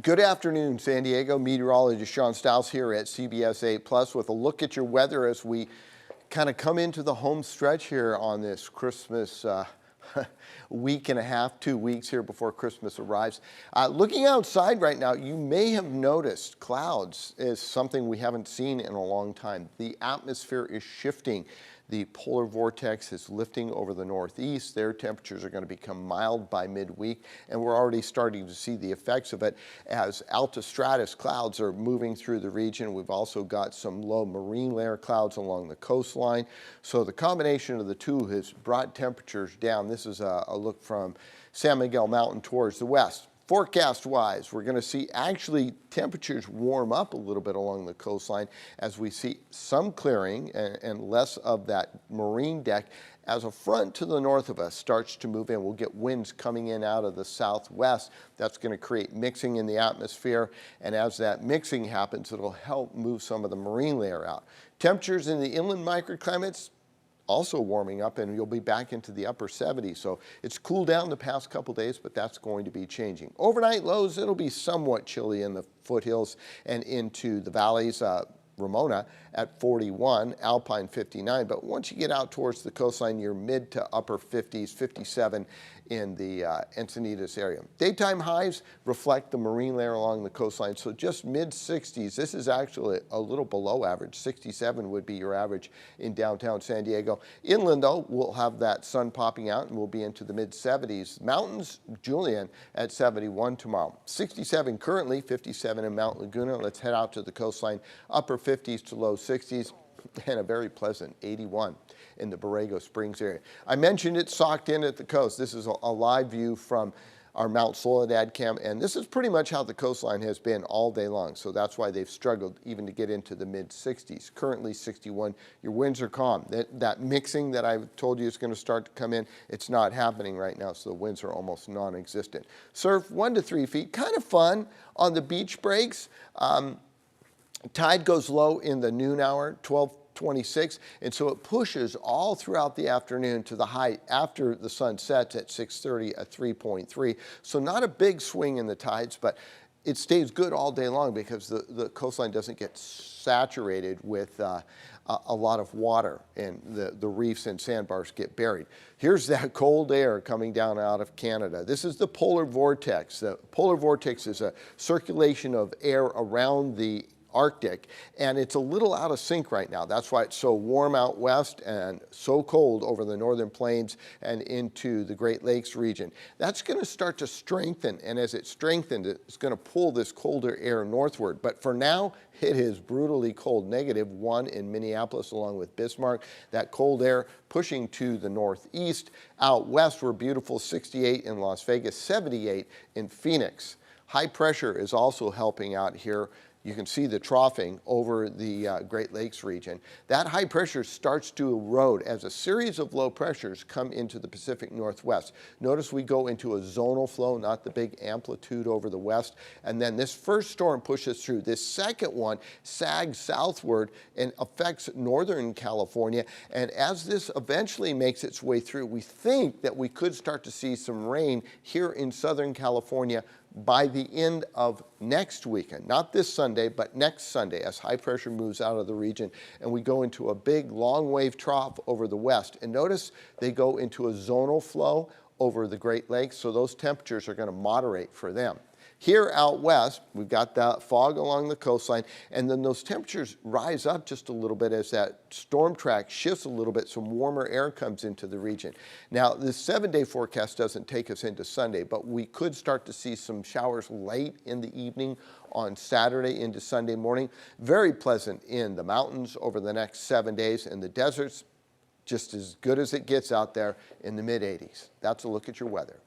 Good afternoon, San Diego. Meteorologist Shawn Styles here at CBS 8 Plus with a look at your weather as we kind of come into the home stretch here on this Christmas week and a half, 2 weeks here before Christmas arrives. Looking outside right now, you may have noticed clouds is something we haven't seen in a long time. The atmosphere is shifting. The polar vortex is lifting over the northeast. Their temperatures are going to become mild by midweek, and we're already starting to see the effects of it as altostratus clouds are moving through the region. We've also got some low marine layer clouds along the coastline. So the combination of the two has brought temperatures down. This is a look from San Miguel Mountain towards the west. Forecast-wise, we're going to see actually temperatures warm up a little bit along the coastline as we see some clearing and less of that marine deck as a front to the north of us starts to move in. We'll get winds coming in out of the southwest. That's going to create mixing in the atmosphere, and as that mixing happens, it'll help move some of the marine layer out. Temperatures in the inland microclimates also warming up, and you'll be back into the upper 70s. So it's cooled down the past couple days, but that's going to be changing. Overnight lows, it'll be somewhat chilly in the foothills and into the valleys. Ramona at 41, Alpine 59, but once you get out towards the coastline, you're mid to upper 50s, 57 in the Encinitas area. Daytime highs reflect the marine layer along the coastline, so just mid 60s. This is actually a little below average. 67 would be your average in downtown San Diego. Inland, though, we'll have that sun popping out and we'll be into the mid 70s. Mountains, Julian at 71 tomorrow. 67 currently, 57 in Mount Laguna. Let's head out to the coastline, upper 50s to low 60s, and a very pleasant 81 in the Borrego Springs area. I mentioned it socked in at the coast. This is a live view from our Mount Soledad camp, and this is pretty much how the coastline has been all day long, so that's why they've struggled even to get into the mid-60s. Currently 61. Your winds are calm. That mixing that I told you is going to start to come in, it's not happening right now, so the winds are almost non-existent. Surf 1 to 3 feet, kind of fun on the beach breaks. Tide goes low in the noon hour, 12:26, and so it pushes all throughout the afternoon to the high after the sun sets at 6:30 at 3.3. So not a big swing in the tides, but it stays good all day long because the coastline doesn't get saturated with a lot of water, and the reefs and sandbars get buried. Here's that cold air coming down out of Canada. This is the polar vortex. The polar vortex is a circulation of air around the Arctic, and it's a little out of sync right now. That's why it's so warm out west and so cold over the northern plains and into the Great Lakes region. That's going to start to strengthen, and as it strengthens, it's going to pull this colder air northward. But for now, it is brutally cold, -1 in Minneapolis along with Bismarck. That cold air pushing to the northeast. Out west, we're beautiful 68 in Las Vegas, 78 in Phoenix. High pressure is also helping out here. You can see the troughing over the Great Lakes region. That high pressure starts to erode as a series of low pressures come into the Pacific Northwest. Notice we go into a zonal flow, not the big amplitude over the west. And then this first storm pushes through. This second one sags southward and affects Northern California. And as this eventually makes its way through, we think that we could start to see some rain here in Southern California by the end of next weekend, not this Sunday, but next Sunday, as high pressure moves out of the region and we go into a big long wave trough over the west. And notice they go into a zonal flow over the Great Lakes, so those temperatures are going to moderate for them. Here out west, we've got that fog along the coastline, and then those temperatures rise up just a little bit as that storm track shifts a little bit, some warmer air comes into the region. Now, this 7-day forecast doesn't take us into Sunday, but we could start to see some showers late in the evening on Saturday into Sunday morning. Very pleasant in the mountains over the next 7 days, and the deserts just as good as it gets out there in the mid-80s. That's a look at your weather.